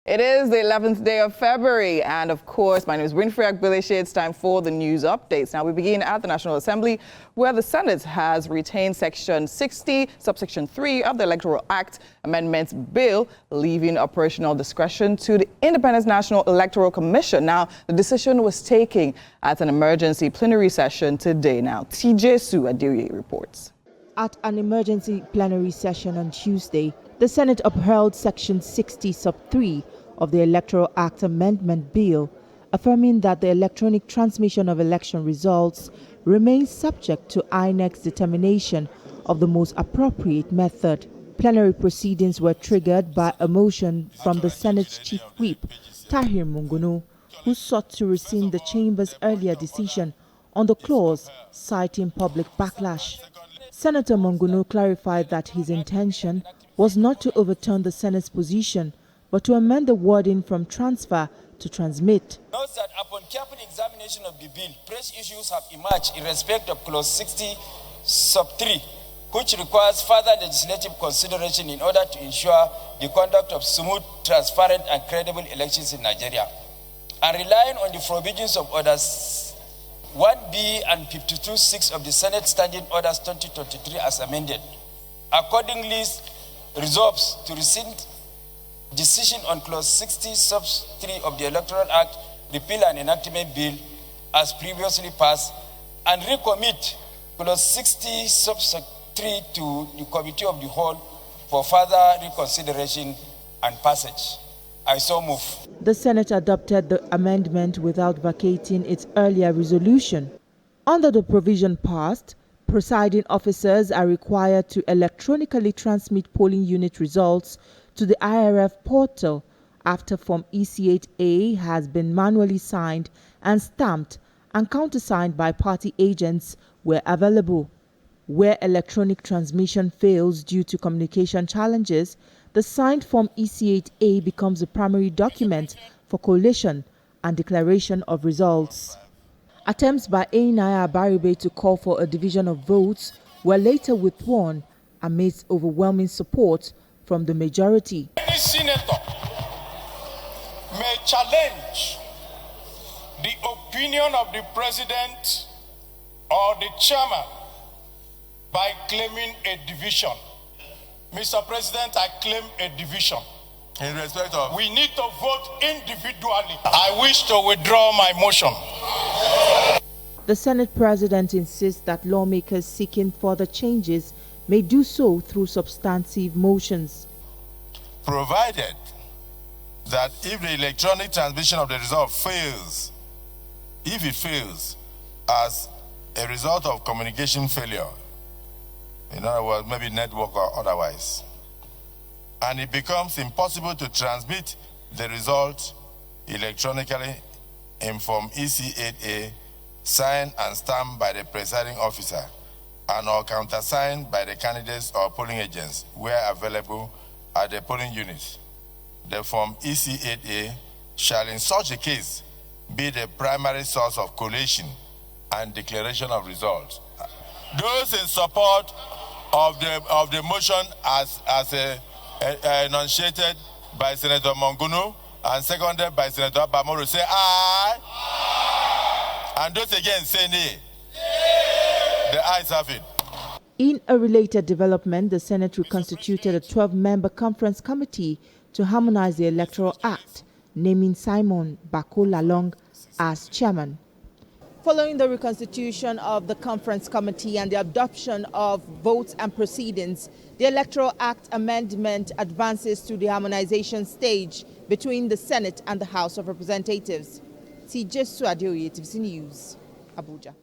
It is the 11th day of February, and of course, my name is Winfrey Akbilishi. It's time for the news updates. Now, we begin at the National Assembly, where the Senate has retained Section 60, subsection 3 of the Electoral Act Amendments Bill, leaving operational discretion to the Independent National Electoral Commission. Now, the decision was taken at an emergency plenary session today. Now, TJ Su Adeoye reports. At an emergency plenary session on Tuesday, the Senate upheld Section 60, sub 3 of the Electoral Act Amendment Bill, affirming that the electronic transmission of election results remains subject to INEC's determination of the most appropriate method. Plenary proceedings were triggered by a motion from the Senate's Chief Whip, Tahir Monguno, who sought to rescind the Chamber's earlier decision on the clause, citing public backlash. Senator Monguno clarified that his intention was not to overturn the Senate's position, but to amend the wording from transfer to transmit. Notes that upon careful examination of the bill, fresh issues have emerged in respect of clause 60, sub 3, which requires further legislative consideration in order to ensure the conduct of smooth, transparent, and credible elections in Nigeria. And relying on the provisions of orders 1B and 52(6) of the Senate Standing Orders 2023 as amended, accordingly resolves to rescind decision on clause 60, sub 3 of the Electoral Act, repeal and enactment bill as previously passed, and recommit clause 60, sub 3 to the Committee of the Whole for further reconsideration and passage. I so move. The Senate adopted the amendment without vacating its earlier resolution. Under the provision passed, presiding officers are required to electronically transmit polling unit results to the IREV portal after Form EC8A has been manually signed and stamped and countersigned by party agents where available. Where electronic transmission fails due to communication challenges, the signed Form EC8A becomes the primary document for collation and declaration of results. Attempts by Ainaya Abaribe to call for a division of votes were later withdrawn amidst overwhelming support from the majority. Any senator may challenge the opinion of the president or the chairman by claiming a division. Mr. President, I claim a division. In respect of? We need to vote individually. I wish to withdraw my motion. The Senate President insists that lawmakers seeking further changes may do so through substantive motions. Provided that if the electronic transmission of the result fails, if it fails as a result of communication failure, in other words, maybe network or otherwise, and it becomes impossible to transmit the result electronically in Form EC8A, signed and stamped by the presiding officer, and or countersigned by the candidates or polling agents where available at the polling units. The Form EC8A shall in such a case be the primary source of collation and declaration of results. Those in support of the motion as enunciated by Senator Monguno and seconded by Senator Bamoro say aye. Aye. And those again say nay. Nay. The ayes have it. In a related development, the Senate reconstituted a 12-member conference committee to harmonize the Electoral Act, naming Simon Bako Lalong as chairman. Following the reconstitution of the conference committee and the adoption of votes and proceedings, the Electoral Act amendment advances to the harmonization stage between the Senate and the House of Representatives. TJ Su Adeoye, TVC News, Abuja.